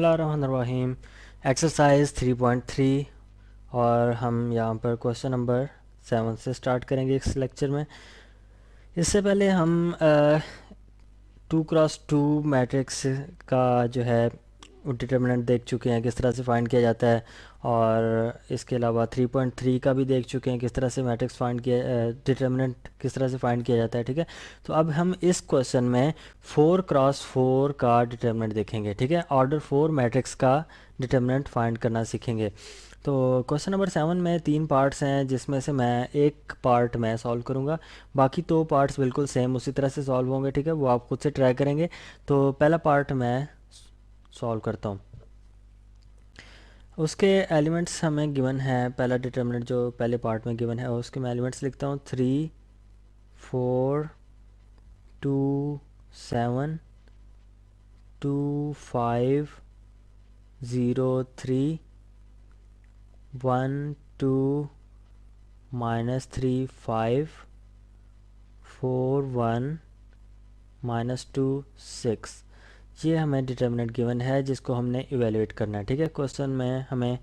बिस्मिल्लाहिर्रहमानिर्रहीम। एक्सरसाइज 3.3 और हम यहाँ पर क्वेश्चन नंबर 7 से स्टार्ट करेंगे इस लेक्चर में। इससे पहले हम 2x2 मैट्रिक्स का जो है डिटर्मिनेंट देख चुके हैं, किस तरह से फाइंड किया जाता है, और इसके अलावा 3.3 का भी देख चुके हैं, किस तरह से मैट्रिक्स फाइंड किया, डिटर्मिनेंट किस तरह से फाइंड किया जाता है। ठीक है, तो अब हम इस क्वेश्चन में 4x4 का डिटर्मिनेंट देखेंगे। ठीक है, ऑर्डर 4 मैट्रिक्स का डिटर्मिनेंट फाइंड करना सीखेंगे। तो क्वेश्चन नंबर 7 में 3 पार्ट्स हैं, जिसमें से मैं एक पार्ट मैं सॉल्व करूंगा, बाकी 2 पार्ट्स बिल्कुल सेम उसी तरह से सॉल्व होंगे। ठीक है, वो आप खुद से ट्राई करेंगे। तो पहला पार्ट मैं सॉल्व करता हूँ। उसके एलिमेंट्स हमें गिवन है, पहला डिटर्मिनेंट जो पहले पार्ट में गिवन है उसके मैं एलिमेंट्स लिखता हूँ 3, 4, 2, 7, 2, 5, 0, 3, 1, 2, -3, 5, 4, 1, -2, 6। ये हमें डिटर्मिनेंट गिवन है जिसको हमने इवेलुएट करना है। ठीक है, क्वेश्चन में हमें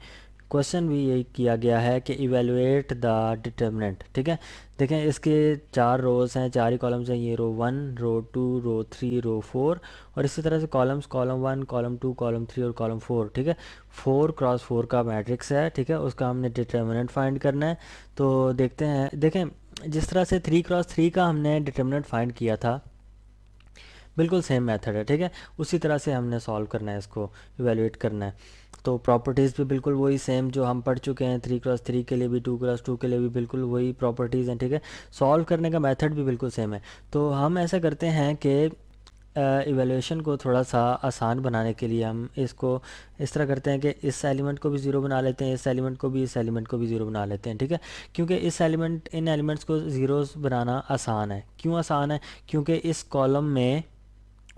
क्वेश्चन भी यही किया गया है कि इवेलुएट द डिटर्मिनेंट। ठीक है, देखें इसके 4 रोज़ हैं, 4 ही कॉलम्स हैं। ये रो 1, रो 2, रो 3, रो 4, और इसी तरह से कॉलम्स, कॉलम 1, कॉलम 2, कॉलम 3 और कॉलम 4। ठीक है, 4x4 का मैट्रिक्स है। ठीक है, उसका हमने डिटर्मिनेंट फाइंड करना है। तो देखते हैं, देखें जिस तरह से 3x3 का हमने डिटर्मिनेंट फाइंड किया था, बिल्कुल सेम मेथड है। ठीक है, उसी तरह से हमने सॉल्व करना है, इसको इवेलुएट करना है। तो प्रॉपर्टीज़ भी बिल्कुल वही सेम जो हम पढ़ चुके हैं, 3x3 के लिए भी, 2x2 के लिए भी बिल्कुल वही प्रॉपर्टीज़ हैं। ठीक है, सॉल्व करने का मेथड भी बिल्कुल सेम है। तो हम ऐसा करते हैं कि इवेल्यूशन को थोड़ा सा आसान बनाने के लिए हम इसको इस तरह करते हैं कि इस एलिमेंट को भी ज़ीरो बना लेते हैं, इस एलिमेंट को भी, इस एलिमेंट को भी ज़ीरो बना लेते हैं। ठीक है, क्योंकि इन एलिमेंट्स को ज़ीरोज़ बनाना आसान है। क्यों आसान है? क्योंकि इस कॉलम में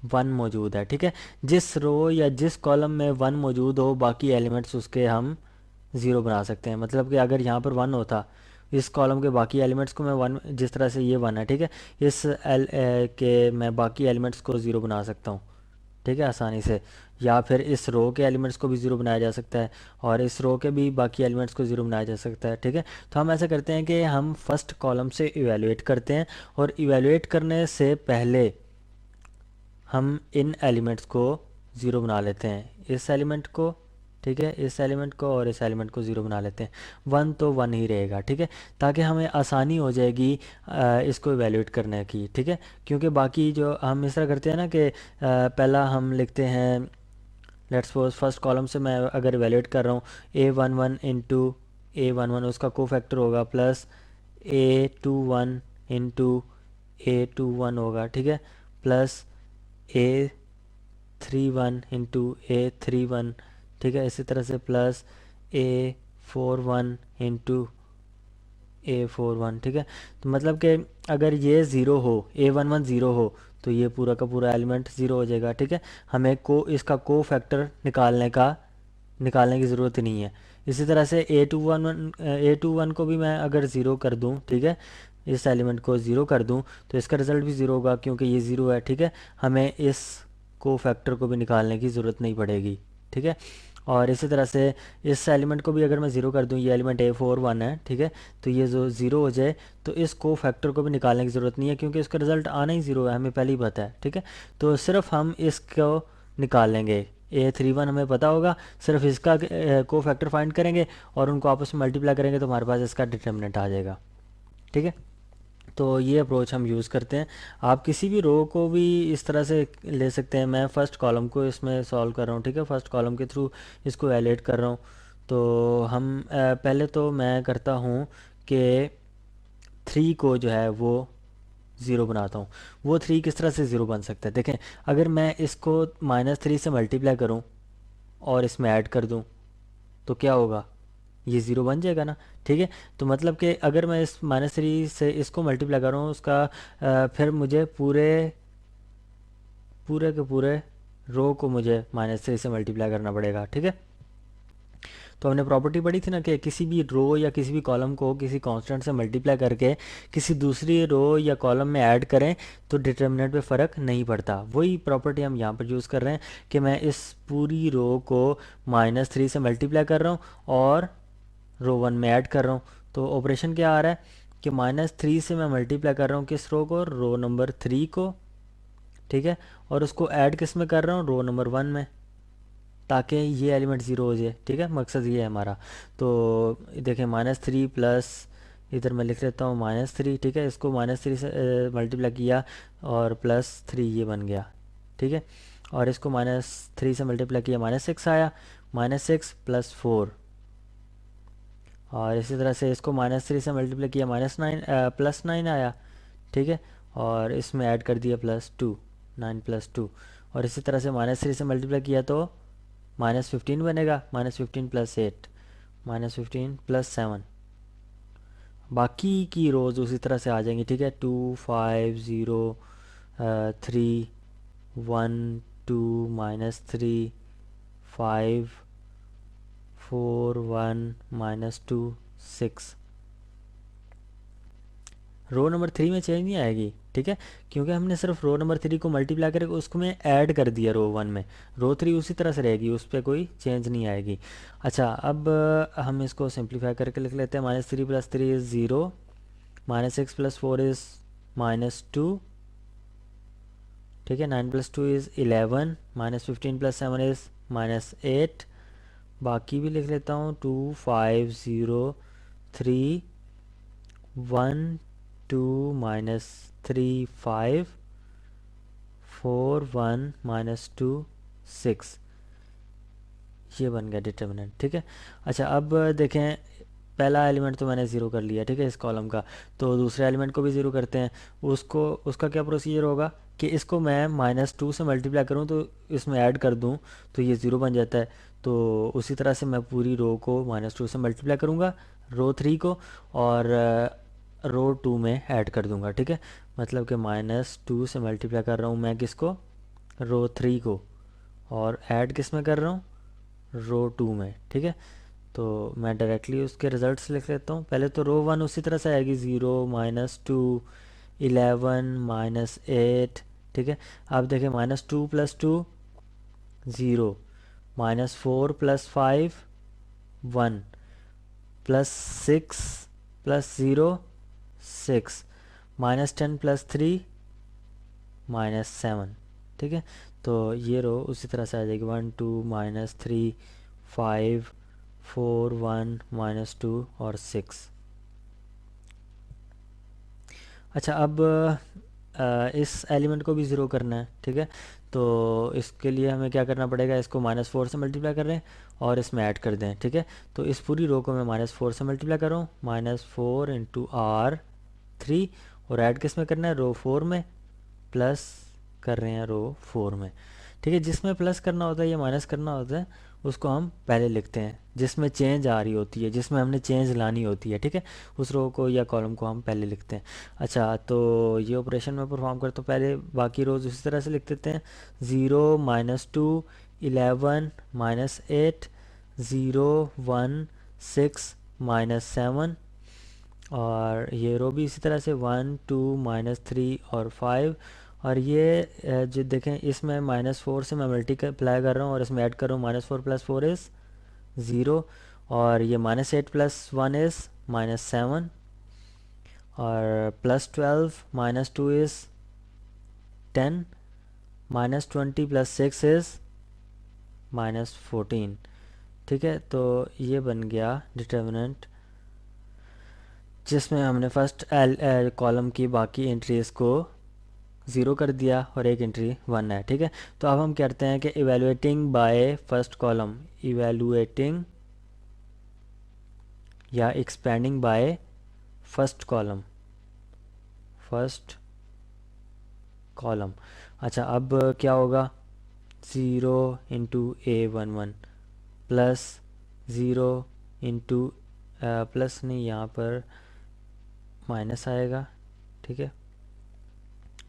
1 मौजूद है। ठीक है, जिस रो या जिस कॉलम में 1 मौजूद हो, बाकी एलिमेंट्स उसके हम ज़ीरो बना सकते हैं। मतलब कि अगर यहाँ पर 1 होता, इस कॉलम के बाकी एलिमेंट्स को मैं 1, जिस तरह से ये 1 है, ठीक है, इस के मैं बाकी एलिमेंट्स को ज़ीरो बना सकता हूँ। ठीक है, आसानी से। या फिर इस रो के एलिमेंट्स को भी ज़ीरो बनाया जा सकता है, और इस रो के भी बाकी एलिमेंट्स को ज़ीरो बनाया जा सकता है। ठीक है, तो हम ऐसा करते हैं कि हम फर्स्ट कॉलम से इवेलुएट करते हैं, और इवेलुएट करने से पहले हम इन एलिमेंट्स को ज़ीरो बना लेते हैं, इस एलिमेंट को, ठीक है, इस एलिमेंट को और इस एलिमेंट को ज़ीरो बना लेते हैं। 1 तो 1 ही रहेगा। ठीक है, ताकि हमें आसानी हो जाएगी इसको इवेल्यूएट करने की। ठीक है, क्योंकि बाकी जो हम इस तरह करते हैं ना कि पहला हम लिखते हैं, लेट्स सपोज फर्स्ट कॉलम से मैं अगर इवेल्यूएट कर रहा हूँ, A11 इंटू A11 उसका कोफैक्टर होगा, प्लस A21 इंटू A21 होगा। ठीक है, प्लस A31 इंटू A31। ठीक है, इसी तरह से प्लस A41 इंटू A41। ठीक है, तो मतलब कि अगर ये ज़ीरो हो, A11 ज़ीरो हो, तो ये पूरा का पूरा एलिमेंट ज़ीरो हो जाएगा। ठीक है, हमें इसका को फैक्टर निकालने की ज़रूरत नहीं है। इसी तरह से A21 को भी मैं अगर ज़ीरो कर दूं, ठीक है, इस एलिमेंट को ज़ीरो कर दूं, तो इसका रिज़ल्ट भी ज़ीरो होगा, क्योंकि ये ज़ीरो है। ठीक है, हमें इस को फैक्टर को भी निकालने की ज़रूरत नहीं पड़ेगी। ठीक है, और इसी तरह से इस एलिमेंट को भी अगर मैं ज़ीरो कर दूं, ये एलिमेंट A41 है, ठीक है, तो ये जो ज़ीरो हो जाए, तो इस को फैक्टर को भी निकालने की ज़रूरत नहीं है, क्योंकि इसका रिज़ल्ट आना ही ज़ीरो है, हमें पहले ही पता है। ठीक है, तो सिर्फ हम इसको निकाल लेंगे। A31 हमें पता होगा, सिर्फ इसका को फैक्टर फाइंड करेंगे और उनको आपस में मल्टीप्लाई करेंगे, तो हमारे पास इसका डिटर्मिनेंट आ जाएगा। ठीक है, तो ये अप्रोच हम यूज़ करते हैं। आप किसी भी रो को भी इस तरह से ले सकते हैं। मैं फ़र्स्ट कॉलम को इसमें सॉल्व कर रहा हूँ। ठीक है, फर्स्ट कॉलम के थ्रू इसको एलिट कर रहा हूँ। तो हम पहले तो मैं करता हूँ कि 3 को जो है वो ज़ीरो बनाता हूँ। वो 3 किस तरह से ज़ीरो बन सकता है? देखें, अगर मैं इसको -3 से मल्टीप्लाई करूँ और इसमें ऐड कर दूँ, तो क्या होगा? ये ज़ीरो बन जाएगा ना। ठीक है, तो मतलब कि अगर मैं इस -3 से इसको मल्टीप्लाई कर रहा हूँ, उसका फिर मुझे पूरे पूरे के पूरे रो को मुझे -3 से मल्टीप्लाई करना पड़ेगा। ठीक है, तो हमने प्रॉपर्टी पढ़ी थी ना कि किसी भी रो या किसी भी कॉलम को किसी कांस्टेंट से मल्टीप्लाई करके किसी दूसरी रो या कॉलम में ऐड करें तो डिटर्मिनेंट पे फ़र्क नहीं पड़ता। वही प्रॉपर्टी हम यहाँ पर यूज़ कर रहे हैं कि मैं इस पूरी रो को -3 से मल्टीप्लाई कर रहा हूँ और रो 1 में ऐड कर रहा हूँ। तो ऑपरेशन क्या आ रहा है कि -3 से मैं मल्टीप्लाई कर रहा हूँ किस रो को, रो नंबर 3 को, ठीक है, और उसको ऐड किस में कर रहा हूँ, रो नंबर 1 में, ताकि ये एलिमेंट ज़ीरो हो जाए। ठीक है, मकसद ये है हमारा। तो देखें -3 प्लस, इधर मैं लिख लेता हूँ -3, ठीक है, इसको -3 से मल्टीप्लाई किया और +3 ये बन गया, ठीक है, और इसको -3 से मल्टीप्लाई किया -6 आया, -6 + 4, और इसी तरह से इसको -3 से मल्टीप्लाई किया +9 आया, ठीक है, और इसमें ऐड कर दिया +2, 9 + 2, और इसी तरह से -3 से मल्टीप्लाई किया तो -15 बनेगा, -15 + 8, -15 + 7, बाकी की रोज़ उसी तरह से आ जाएंगी। ठीक है, 2 5 0 3 1 2 -3 5 4 1 -2 6, रो नंबर 3 में चेंज नहीं आएगी। ठीक है, क्योंकि हमने सिर्फ रो नंबर 3 को मल्टीप्लाई करके उसको में ऐड कर दिया रो 1 में, रो 3 उसी तरह से रहेगी, उस पर कोई चेंज नहीं आएगी। अच्छा, अब हम इसको सिंप्लीफाई करके लिख लेते हैं। -3 + 3 इज़ 0, -6 + 4 इज़ -2, ठीक है, 9 + 2 इज़ 11, -15 + 7 इज़ -8, बाकी भी लिख लेता हूँ, 2 5 0 3 1 2 -3 5 4 1 -2 6, ये बन गया डिटर्मिनेंट। ठीक है, अच्छा अब देखें, पहला एलिमेंट तो मैंने ज़ीरो कर लिया, ठीक है, इस कॉलम का, तो दूसरे एलिमेंट को भी ज़ीरो करते हैं। उसको, उसका क्या प्रोसीजर होगा कि इसको मैं -2 से मल्टीप्लाई करूँ तो इसमें ऐड कर दूँ तो ये ज़ीरो बन जाता है। तो उसी तरह से मैं पूरी रो को -2 से मल्टीप्लाई करूँगा, रो 3 को, और रो 2 में ऐड कर दूँगा। ठीक है, मतलब कि -2 से मल्टीप्लाई कर रहा हूँ मैं किसको, रो 3 को, और ऐड किस में कर रहा हूँ, रो 2 में। ठीक है, तो मैं डायरेक्टली उसके रिजल्ट्स लिख लेता हूँ। पहले तो रो 1 उसी तरह से आएगी, 0 -2 11 -8, ठीक है। अब देखें, -2 + 2 0, -4 + 5 1, +6 + 0 6, -10 + 3 -7, ठीक है। तो ये रो उसी तरह से आ जाएगी, 1 2 -3 5 4 1 -2 और 6। अच्छा, अब इस एलिमेंट को भी ज़ीरो करना है। ठीक है, तो इसके लिए हमें क्या करना पड़ेगा, इसको -4 से मल्टीप्लाई कर रहे हैं और इसमें ऐड कर दें। ठीक है, तो इस पूरी रो को मैं -4 से मल्टीप्लाई कर रहा हूँ, -4 × R3, और ऐड किस में करना है, रो 4 में, प्लस कर रहे हैं रो 4 में। ठीक है, जिसमें प्लस करना होता है या माइनस करना होता है उसको हम पहले लिखते हैं, जिसमें चेंज आ रही होती है, जिसमें हमने चेंज लानी होती है। ठीक है, उस रो को या कॉलम को हम पहले लिखते हैं। अच्छा, तो ये ऑपरेशन में परफॉर्म करते तो पहले बाकी रोज उसी तरह से लिख देते हैं, 0 -2 11 -8 0 1 6 -7, और ये रो भी इसी तरह से 1 2 -3 और 5, और ये जो देखें, इसमें -4 से मैं मल्टीप्लाई कर रहा हूँ और इसमें ऐड कर रहा हूँ, -4 + 4 इज़ 0, और ये -8 + 1 इज़ -7, और +12 -2 इज़ 10, -20 + 6 इज़ -14। ठीक है, तो ये बन गया डिटर्मिनेंट, जिसमें हमने फर्स्ट कॉलम की बाकी एंट्रीज़ को ज़ीरो कर दिया और एक एंट्री 1 है। ठीक है, तो अब हम कहते हैं कि evaluating by first column, evaluating या expanding by first column, first column. अच्छा, अब क्या होगा, 0 × A11 प्लस 0 इंटू, प्लस नहीं, यहाँ पर माइनस आएगा। ठीक है,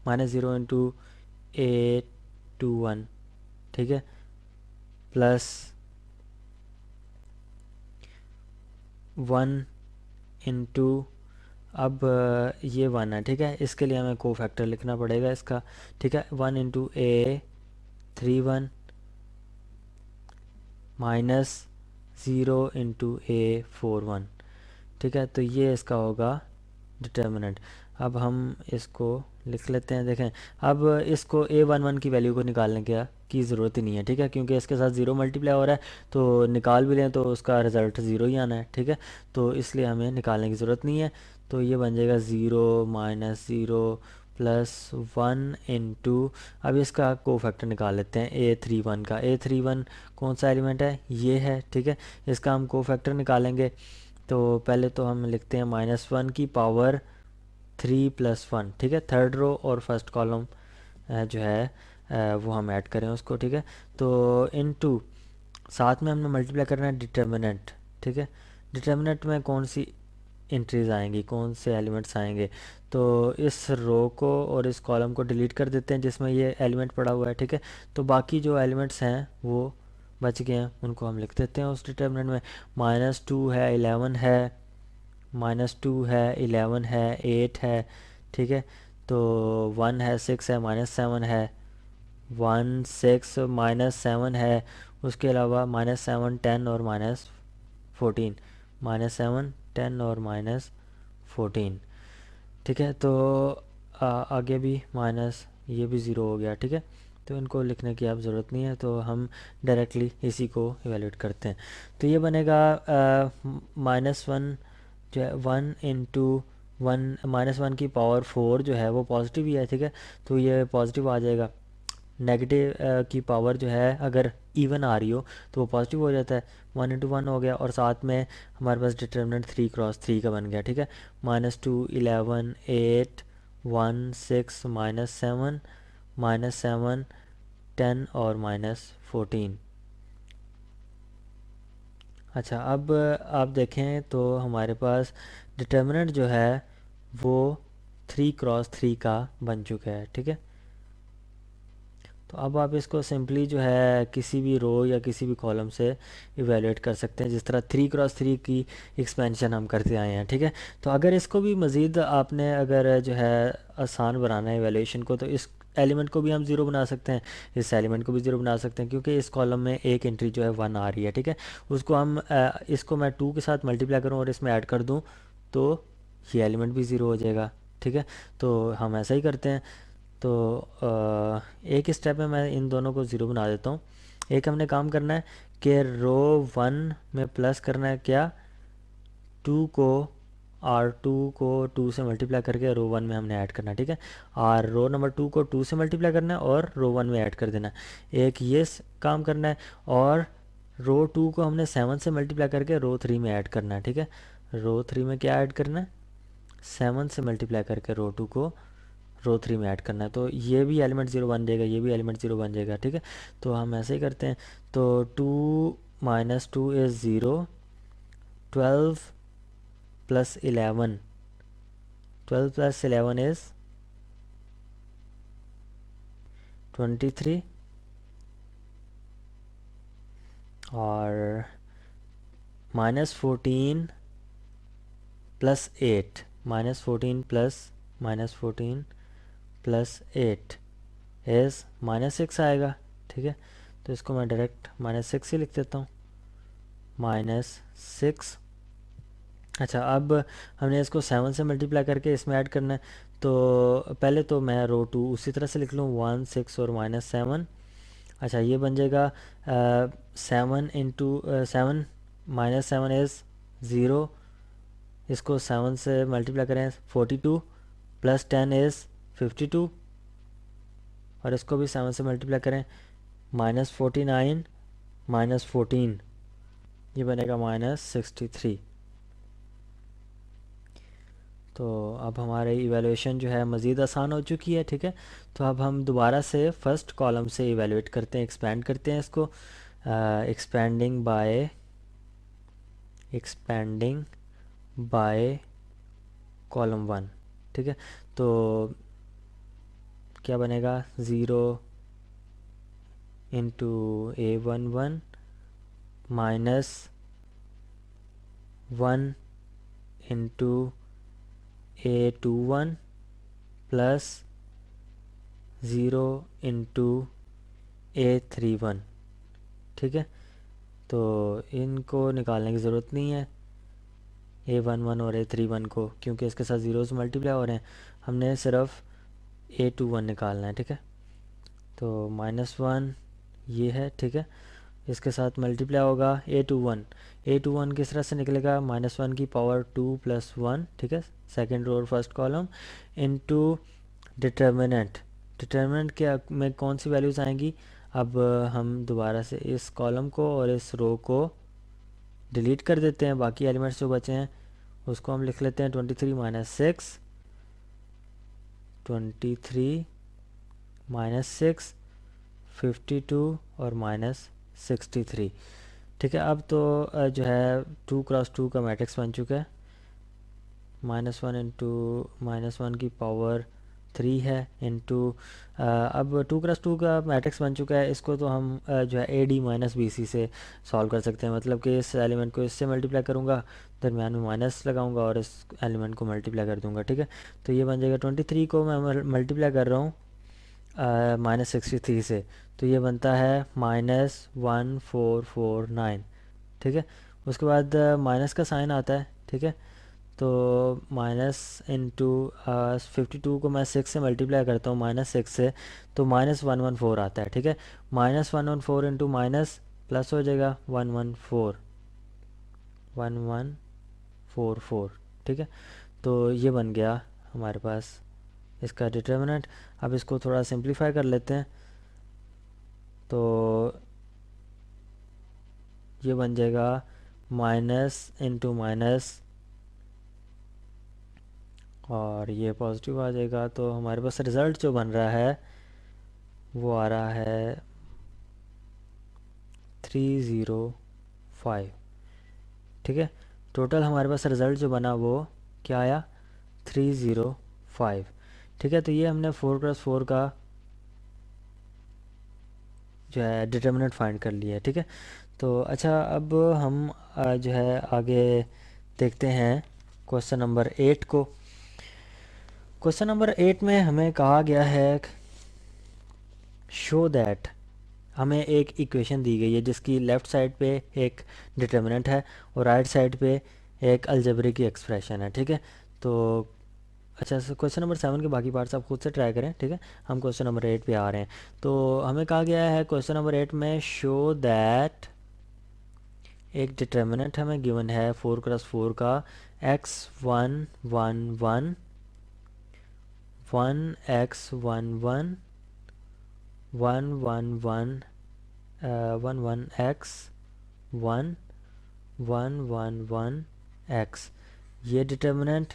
-0 × A21, ठीक है, प्लस 1 इंटू, अब ये 1 है, ठीक है, इसके लिए हमें कोफैक्टर लिखना पड़ेगा इसका, ठीक है। 1 into A31 minus 0 into A41, ठीक है। तो ये इसका होगा डिटर्मिनेंट। अब हम इसको लिख लेते हैं, देखें। अब इसको A11 की वैल्यू को निकालने की ज़रूरत ही नहीं है, ठीक है, क्योंकि इसके साथ ज़ीरो मल्टीप्लाई हो रहा है, तो निकाल भी लें तो उसका रिज़ल्ट ज़ीरो ही आना है, ठीक है। तो इसलिए हमें निकालने की ज़रूरत नहीं है। तो ये बन जाएगा 0 माइनस 0 प्लस 1 इंटू, अब इसका कोफैक्टर निकाल लेते हैं A31 का। A31 कौन सा एलिमेंट है, ये है, ठीक है। इसका हम कोफैक्टर निकालेंगे। तो पहले तो हम लिखते हैं -1 की पावर 3 प्लस 1, ठीक है। थर्ड रो और फर्स्ट कॉलम जो है वो हम ऐड करें उसको, ठीक है। तो इनटू, साथ में हमने मल्टीप्लाई करना है डिटर्मिनेंट, ठीक है। डिटर्मिनेंट में कौन सी एंट्रीज आएंगी, कौन से एलिमेंट्स आएंगे, तो इस रो को और इस कॉलम को डिलीट कर देते हैं जिसमें ये एलिमेंट पड़ा हुआ है, ठीक है। तो बाकी जो एलिमेंट्स हैं वो बच गए हैं, उनको हम लिख देते हैं उस डिटर्मिनेंट में। -2 है, 11 है, -2 है, 11 है, 8 है, ठीक है। तो 1 है, 6 है, -7 है, 1 6 -7 है। उसके अलावा -7 10 और -14, -7 10 और -14, ठीक है। तो आगे भी माइनस, ये भी ज़ीरो हो गया, ठीक है। तो इनको लिखने की अब ज़रूरत नहीं है, तो हम डायरेक्टली इसी को इवेलुएट करते हैं। तो ये बनेगा -1 जो है 1 इंटू 1, -1 की पावर 4 जो है वो पॉजिटिव ही है, ठीक है। तो ये पॉजिटिव आ जाएगा। नेगेटिव की पावर जो है अगर इवन आ रही हो तो वो पॉजिटिव हो जाता है। 1 इंटू 1 हो गया, और साथ में हमारे पास डिटर्मिनेंट 3 क्रॉस 3 का बन गया, ठीक है। -2 11 8 1 6 -7 -7 10 और -14। अच्छा, अब आप देखें तो हमारे पास डिटर्मिनेंट जो है वो 3 क्रॉस 3 का बन चुका है, ठीक है। तो अब आप इसको सिंपली जो है किसी भी रो या किसी भी कॉलम से इवेलुएट कर सकते हैं, जिस तरह 3 क्रॉस 3 की एक्सपेंशन हम करते आए हैं, ठीक है। तो अगर इसको भी मज़ीद आपने अगर जो है आसान बनाना है इवेल्यूशन को, तो इस एलिमेंट को भी हम ज़ीरो बना सकते हैं, इस एलिमेंट को भी ज़ीरो बना सकते हैं, क्योंकि इस कॉलम में एक एंट्री जो है 1 आ रही है, ठीक है। उसको हम इसको मैं 2 के साथ मल्टीप्लाई करूँ और इसमें ऐड कर दूँ, तो ये एलिमेंट भी ज़ीरो हो जाएगा, ठीक है। तो हम ऐसा ही करते हैं। तो एक स्टेप में मैं इन दोनों को ज़ीरो बना देता हूँ। एक हमने काम करना है कि रो 1 में प्लस करना है क्या, 2 को, R2 को 2 से मल्टीप्लाई करके रो 1 में हमने ऐड करना है, ठीक है। और रो नंबर 2 को 2 से मल्टीप्लाई करना है और रो 1 में ऐड कर देना है। एक ये काम करना है, और रो 2 को हमने 7 से मल्टीप्लाई करके रो 3 में ऐड करना है, ठीक है। रो 3 में क्या ऐड करना है, 7 से मल्टीप्लाई करके रो 2 को रो 3 में ऐड करना है। तो ये भी एलिमेंट ज़ीरो बन जाएगा, ये भी एलिमेंट ज़ीरो बन जाएगा, ठीक है। तो हम ऐसे ही करते हैं। तो 2 -2 is zero, 12 plus 11, 12 plus 11 is 23, और -14 प्लस 8, -14 प्लस 8 इज़ -6 आएगा, ठीक है। तो इसको मैं डायरेक्ट -6 ही लिख देता हूँ, -6। अच्छा, अब हमने इसको 7 से मल्टीप्लाई करके इसमें ऐड करना है। तो पहले तो मैं रो 2 उसी तरह से लिख लूँ, 1 6 और -7। अच्छा, ये बन जाएगा 7 इंटू 7, -7 इज़ ज़ीरो, इसको 7 से मल्टीप्लाई करें 42, प्लस 10 इज़ 52, और इसको भी 7 से मल्टीप्लाई करें, -49 -14, ये बनेगा -63। तो अब हमारी इवैल्यूएशन जो है मज़ीद आसान हो चुकी है, ठीक है। तो अब हम दोबारा से फर्स्ट कॉलम से इवैल्यूएट करते हैं, एक्सपेंड करते हैं इसको, एक्सपेंडिंग बाय कॉलम 1, ठीक है। तो क्या बनेगा, 0 into A11 minus 1 into A21 plus 0 into A31, ठीक है। तो इनको निकालने की ज़रूरत नहीं है A11 और A31 को, क्योंकि इसके साथ ज़ीरोज़ मल्टीप्लाई हो रहे हैं। हमने सिर्फ A21 निकालना है, ठीक है। तो -1 ये है, ठीक है। इसके साथ मल्टीप्लाई होगा A21 किस तरह से निकलेगा, -1 की पावर 2 + 1, ठीक है, सेकेंड रो और फर्स्ट कॉलम, इनटू डिटर्मिनेंट के में कौन सी वैल्यूज़ आएंगी। अब हम दोबारा से इस कॉलम को और इस रो को डिलीट कर देते हैं, बाकी एलिमेंट्स जो बचे हैं उसको हम लिख लेते हैं 23 - 6, 23 - 6, 52 और -63, ठीक है। अब तो जो है 2 × 2 का मैट्रिक्स बन चुका है। -1 इंटू -1 की पावर 3 है इंटू अब 2 × 2 का मैट्रिक्स बन चुका है। इसको तो हम जो है AD - BC से सॉल्व कर सकते हैं, मतलब कि इस एलिमेंट को इससे मल्टीप्लाई करूँगा, दरम्यान में माइनस लगाऊंगा और इस एलिमेंट को मल्टीप्लाई कर दूंगा, ठीक है। तो ये बन जाएगा 23 को मैं मल्टीप्लाई कर रहा हूँ -63 से, तो ये बनता है -1449, ठीक है। उसके बाद माइनस का साइन आता है, ठीक है। तो माइनस इंटू 52 को मैं 6 से मल्टीप्लाई करता हूँ -6 से, तो -114 आता है, ठीक है। -114 इंटू माइनस प्लस हो जाएगा 1144, ठीक है। तो ये बन गया हमारे पास इसका डिटर्मिनेंट। अब इसको थोड़ा सिंप्लीफाई कर लेते हैं, तो ये बन जाएगा माइनस इंटू माइनस और ये पॉजिटिव आ जाएगा। तो हमारे पास रिज़ल्ट जो बन रहा है वो आ रहा है 305, ठीक है। टोटल हमारे पास रिज़ल्ट जो बना वो क्या आया, 305, ठीक है। तो ये हमने 4 × 4 का जो है डिटर्मिनेंट फाइंड कर लिया है, ठीक है। तो अच्छा, अब हम जो है आगे देखते हैं क्वेश्चन नंबर 8 को। क्वेश्चन नंबर 8 में हमें कहा गया है शो दैट, हमें एक इक्वेशन दी गई है जिसकी लेफ़्ट साइड पे एक डिटर्मिनेंट है और राइट साइड पे एक अलजेब्रिक की एक्सप्रेशन है, ठीक है। तो अच्छा, क्वेश्चन नंबर 7 के बाकी पार्ट्स आप खुद से ट्राई करें, ठीक है। हम क्वेश्चन नंबर 8 पे आ रहे हैं। तो हमें कहा गया है क्वेश्चन नंबर 8 में शो दैट, एक डिटर्मिनेंट हमें गिवन है 4 × 4 का, x1 1 1 1x11 1 1 1 1 1x 1 1 1 1 x। ये डिटर्मिनेंट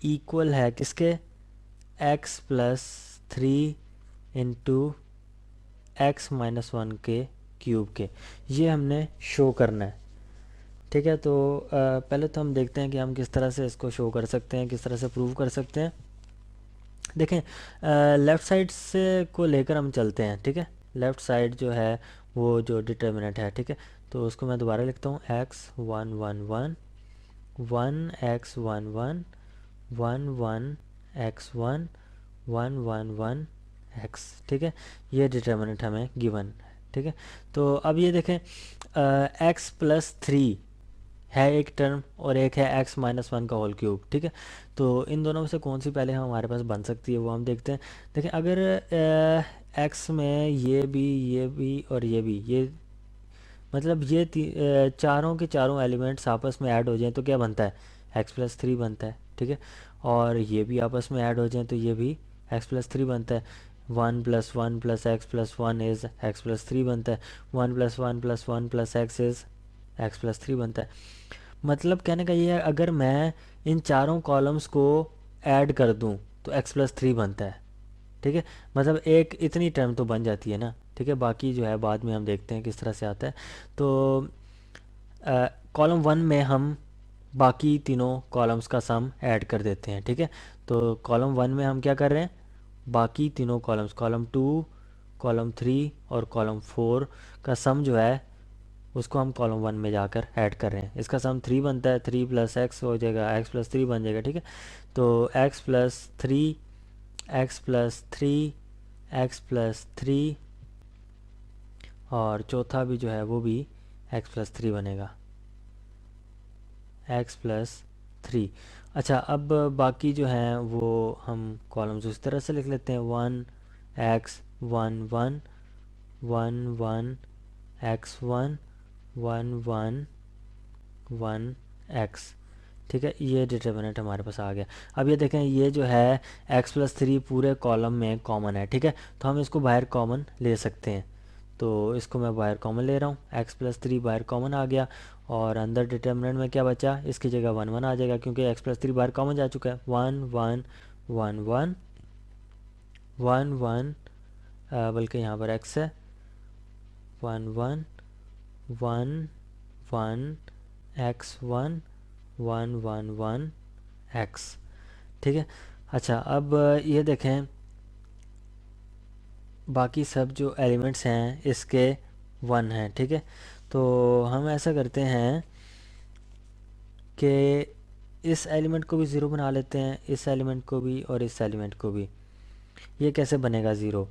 इक्वल है किसके, x + 3 इंटू x - 1 के क्यूब के। ये हमने शो करना है, ठीक है। तो पहले तो हम देखते हैं कि हम किस तरह से इसको शो कर सकते हैं, किस तरह से प्रूव कर सकते हैं। देखें, लेफ़्ट साइड से को लेकर हम चलते हैं, ठीक है। लेफ़्ट साइड जो है वो जो डिटर्मिनेंट है, ठीक है। तो उसको मैं दोबारा लिखता हूँ, x1 1 1 1x11 1 1x1 1 1 1x, ठीक है। ये डिटर्मिनेंट हमें गिवन है, ठीक है। तो अब ये देखें, x + 3 है एक टर्म और एक है x - 1 का होल क्यूब, ठीक है। तो इन दोनों में से कौन सी पहले हमारे पास बन सकती है वो हम देखते हैं। देखें, अगर x में ये भी और ये भी, ये मतलब ये चारों के चारों एलिमेंट्स आपस में ऐड हो जाएं तो क्या बनता है, x + 3 बनता है, ठीक है। और ये भी आपस में ऐड हो जाएं तो ये भी x + 3 बनता है। 1 + 1 + x + 1 इज़ x + 3 बनता है। 1 + 1 + 1 + x इज़ x + 3 बनता है। मतलब कहने का ये है, अगर मैं इन चारों कॉलम्स को ऐड कर दूं तो x + 3 बनता है, ठीक है। मतलब एक इतनी टर्म तो बन जाती है ना, ठीक है। बाकी जो है बाद में हम देखते हैं किस तरह से आता है। तो कॉलम 1 में हम बाकी तीनों कॉलम्स का सम ऐड कर देते हैं, ठीक है। तो कॉलम 1 में हम क्या कर रहे हैं, बाकी तीनों कॉलम्स, कॉलम 2, कॉलम 3 और कॉलम 4 का सम जो है उसको हम कॉलम 1 में जाकर ऐड कर रहे हैं। इसका सम 3 बनता है, 3 प्लस एक्स हो जाएगा, एक्स प्लस 3 बन जाएगा, ठीक है। तो x plus three, x plus three, x plus three, और चौथा भी जो है वो भी एक्स प्लस थ्री बनेगा, एक्स प्लस थ्री। अच्छा, अब बाकी जो हैं वो हम कॉलम्स उस तरह से लिख लेते हैं, 1 एक्स 1 1 1 1 एक्स 1 1 1 1 एक्स, ठीक है। ये डिटर्मिनेंट हमारे पास आ गया। अब ये देखें, ये जो है एक्स प्लस थ्री पूरे कॉलम में कॉमन है, ठीक है। तो हम इसको बाहर कॉमन ले सकते हैं, तो इसको मैं बाहर कॉमन ले रहा हूँ, एक्स प्लस थ्री बाहर कॉमन आ गया, और अंदर डिटर्मिनेंट में क्या बचा, इसकी जगह 1 1 आ जाएगा, क्योंकि एक्स प्लस थ्री बाहर कॉमन जा चुका है। 1 1 1 1 1 1, बल्कि यहाँ पर एक्स है, 1 1 1 1 एक्स 1 1 1 1 एक्स, ठीक है। अच्छा, अब ये देखें, बाकी सब जो एलिमेंट्स हैं इसके 1 हैं, ठीक है। तो हम ऐसा करते हैं कि इस एलिमेंट को भी ज़ीरो बना लेते हैं, इस एलिमेंट को भी और इस एलिमेंट को भी। ये कैसे बनेगा ज़ीरो,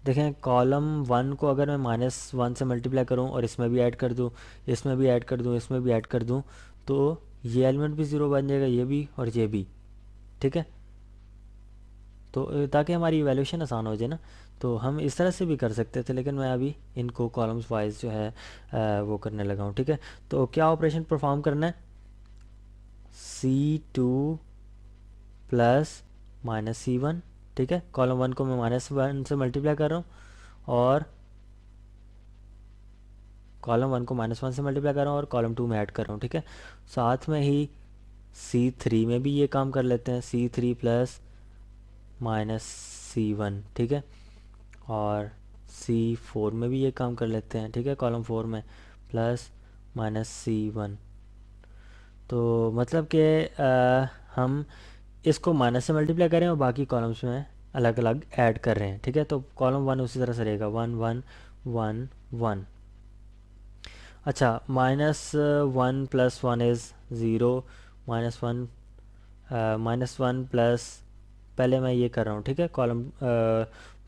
देखें, कॉलम 1 को अगर मैं -1 से मल्टीप्लाई करूं और इसमें भी ऐड कर दूं, इसमें भी ऐड कर दूं, इसमें भी ऐड कर दूं, तो ये एलिमेंट भी ज़ीरो बन जाएगा, ये भी और ये भी, ठीक है। तो ताकि हमारी इवैल्यूएशन आसान हो जाए ना, तो हम इस तरह से भी कर सकते थे, लेकिन मैं अभी इनको कॉलम्स वाइज जो है वो करने लगा हूँ, ठीक है। तो क्या ऑपरेशन परफॉर्म करना है, C2 प्लस -C1, ठीक है। कॉलम 1 को मैं -1 से मल्टीप्लाई कर रहा हूँ, और कॉलम 1 को -1 से मल्टीप्लाई कर रहा हूँ, और कॉलम 2 में ऐड कर रहा हूँ, ठीक है। साथ में ही C3 में भी ये काम कर लेते हैं, C3 प्लस -C1, ठीक है। और C4 में भी ये काम कर लेते हैं, ठीक है, कॉलम 4 में, प्लस -C1। तो मतलब कि हम इसको माइनस से मल्टीप्लाई करें और बाकी कॉलम्स में अलग अलग ऐड कर रहे हैं, ठीक है। तो कॉलम 1 उसी तरह से रहेगा, 1 1 1 1। अच्छा, -1 प्लस 1 इज़ ज़ीरो, -1 -1 प्लस, पहले मैं ये कर रहा हूँ, ठीक है, कॉलम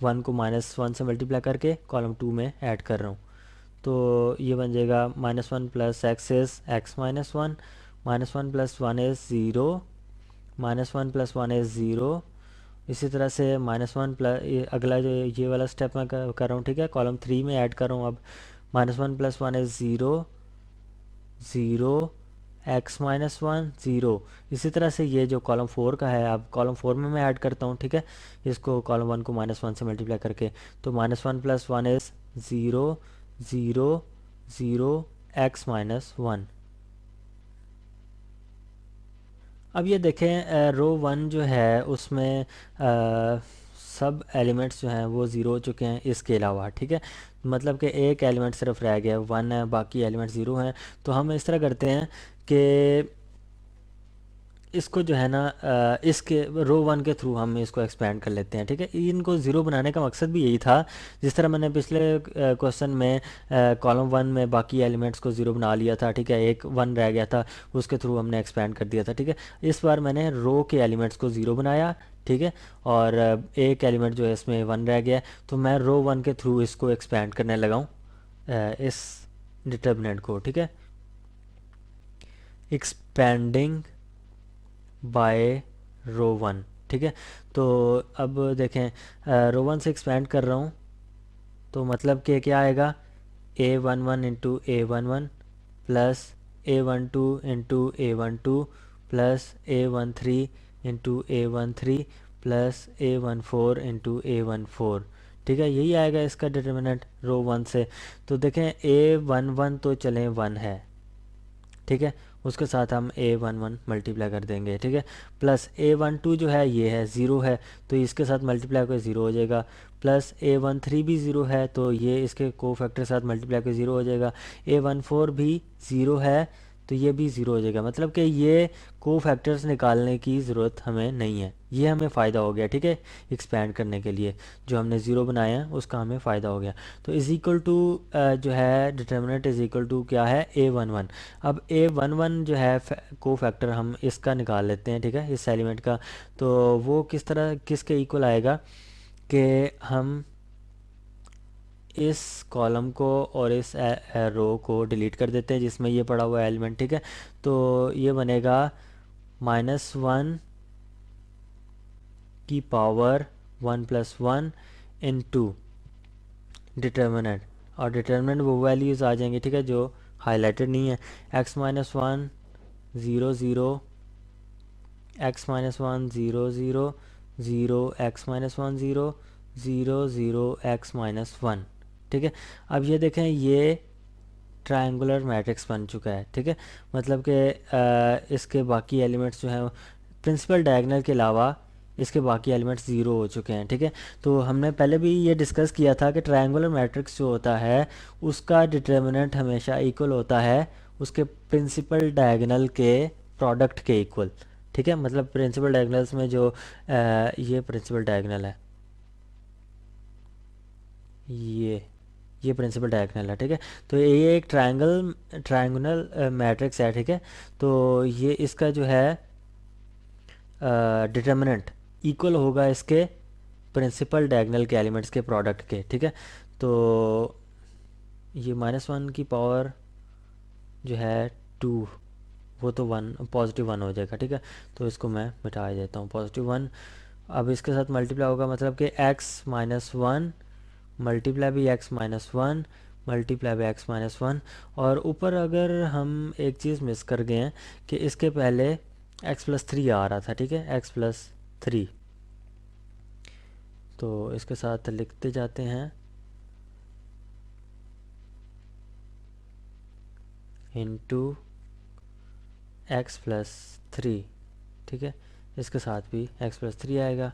1 को -1 से मल्टीप्लाई करके कॉलम 2 में ऐड कर रहा हूँ। तो ये बन जाएगा -1 plus x is x -1, -1 plus 1 is zero, -1 plus 1 is zero. इसी तरह से -1 प्लस, अगला जो ये वाला स्टेप मैं कर रहा हूँ, ठीक है, कॉलम 3 में ऐड कर रहा हूँ अब, -1 plus 1 is zero, zero, x -1 zero. इसी तरह से ये जो कॉलम 4 का है, अब कॉलम 4 में मैं ऐड करता हूँ, ठीक है, इसको कॉलम 1 को -1 से मल्टीप्लाई करके। तो -1 plus 1 is zero, zero, zero, x -1। अब ये देखें, रो 1 जो है उसमें सब एलिमेंट्स जो हैं वो ज़ीरो हो चुके हैं इसके अलावा, ठीक है। मतलब कि एक एलिमेंट सिर्फ रह गया, 1 है, बाकी एलिमेंट ज़ीरो हैं। तो हम इस तरह करते हैं कि इसको जो है ना, इसके रो 1 के थ्रू हम इसको एक्सपेंड कर लेते हैं, ठीक है। इनको ज़ीरो बनाने का मकसद भी यही था, जिस तरह मैंने पिछले क्वेश्चन में कॉलम 1 में बाकी एलिमेंट्स को ज़ीरो बना लिया था, ठीक है, एक 1 रह गया था, उसके थ्रू हमने एक्सपेंड कर दिया था, ठीक है। इस बार मैंने रो के एलिमेंट्स को ज़ीरो बनाया, ठीक है, और एक एलिमेंट जो है इसमें 1 रह गया, तो मैं रो 1 के थ्रू इसको एक्सपेंड करने लगा हूँ, इस डिटर्मिनेंट को, ठीक है, एक्सपेंडिंग बाय रो 1, ठीक है। तो अब देखें, रो 1 से एक्सपेंड कर रहा हूँ, तो मतलब कि क्या आएगा, A11 into A11 plus A12 into A12 plus A13 into A13 plus A14 into A14, ठीक है। यही आएगा इसका डिटर्मिनेंट रो 1 से। तो देखें, A11 तो चलें 1 है, ठीक है, उसके साथ हम A11 मल्टीप्लाई कर देंगे, ठीक है, प्लस A12 जो है ये है ज़ीरो है, तो इसके साथ मल्टीप्लाई करके ज़ीरो हो जाएगा, प्लस A13 भी ज़ीरो है, तो ये इसके को फैक्टर के साथ मल्टीप्लाई करके ज़ीरो हो जाएगा, A14 भी ज़ीरो है, तो ये भी ज़ीरो हो जाएगा, मतलब कि ये को फैक्टर्स निकालने की ज़रूरत हमें नहीं है, ये हमें फ़ायदा हो गया, ठीक है। एक्सपेंड करने के लिए जो हमने ज़ीरो बनाया है उसका हमें फ़ायदा हो गया। तो इज़ इक्वल टू जो है डिटर्मिनेंट इज़ इक्वल टू क्या है, A11। अब A11 जो है को फैक्टर हम इसका निकाल लेते हैं, ठीक है, इस एलिमेंट का। तो वो किस तरह किसके इक्वल आएगा कि हम इस कॉलम को और इस रो को डिलीट कर देते हैं जिसमें ये पड़ा हुआ एलिमेंट, ठीक है। तो ये बनेगा -1 की पावर 1+1 इंटू डिटर्मिनेंट, और डिटर्मिनेंट वो वैल्यूज़ आ जाएंगी, ठीक है, जो हाईलाइटेड नहीं है। x-1 0 0, x-1 0 0 0, x-1 0 0 0, x-1, ठीक है। अब ये देखें, ये ट्रायंगुलर मैट्रिक्स बन चुका है, ठीक है। मतलब कि इसके बाकी एलिमेंट्स जो हैं प्रिंसिपल डायगोनल के अलावा इसके बाकी एलिमेंट्स ज़ीरो हो चुके हैं, ठीक है। तो हमने पहले भी ये डिस्कस किया था कि ट्रायंगुलर मैट्रिक्स जो होता है उसका डिटर्मिनेंट हमेशा इक्वल होता है उसके प्रिंसिपल डायगोनल के प्रोडक्ट के इक्वल, ठीक है। मतलब प्रिंसिपल डायगोनल्स में जो ये प्रिंसिपल डायगोनल है, ये ये प्रिंसिपल डायगोनल है, ठीक है। तो ये एक ट्रायंगुलर मैट्रिक्स है, ठीक है। तो ये इसका जो है डिटर्मिनेंट इक्वल होगा इसके प्रिंसिपल डायगोनल के एलिमेंट्स के प्रोडक्ट के, ठीक है। तो ये -1 की पावर जो है 2, वो तो +1 हो जाएगा, ठीक है। तो इसको मैं मिटा देता हूँ, +1। अब इसके साथ मल्टीप्लाई होगा, मतलब कि x-1 मल्टीप्लाई भी x-1 मल्टीप्लाई भी x-1। और ऊपर अगर हम एक चीज़ मिस कर गए हैं कि इसके पहले x+3 आ रहा था, ठीक है, x+3। तो इसके साथ लिखते जाते हैं इंटू x+3, ठीक है। इसके साथ भी x+3 आएगा।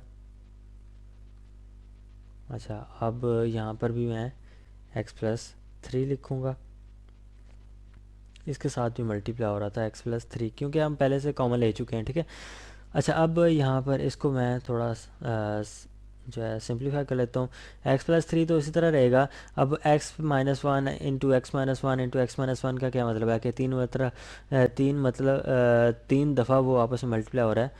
अच्छा, अब यहाँ पर भी मैं x+3 लिखूँगा, इसके साथ भी मल्टीप्लाई हो रहा था x+3 क्योंकि हम पहले से कॉमन ले चुके हैं, ठीक है। अच्छा, अब यहाँ पर इसको मैं थोड़ा जो है सिंप्लीफाई कर लेता हूँ। x+3 तो इसी तरह रहेगा। अब x-1 into x-1 into x-1 का क्या मतलब है कि तीन दफ़ा वो आपस में मल्टीप्लाई हो रहा है,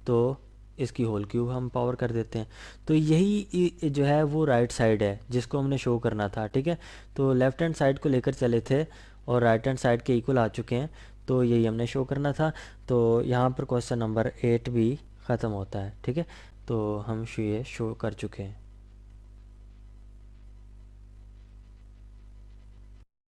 तो इसकी होल क्यूब हम पावर कर देते हैं। तो यही जो है वो राइट साइड है जिसको हमने शो करना था, ठीक है। तो लेफ़्ट हैंड साइड को लेकर चले थे और राइट हैंड साइड के इक्वल आ चुके हैं, तो यही हमने शो करना था। तो यहाँ पर क्वेश्चन नंबर 8 भी ख़त्म होता है, ठीक है। तो हम ये शो कर चुके हैं।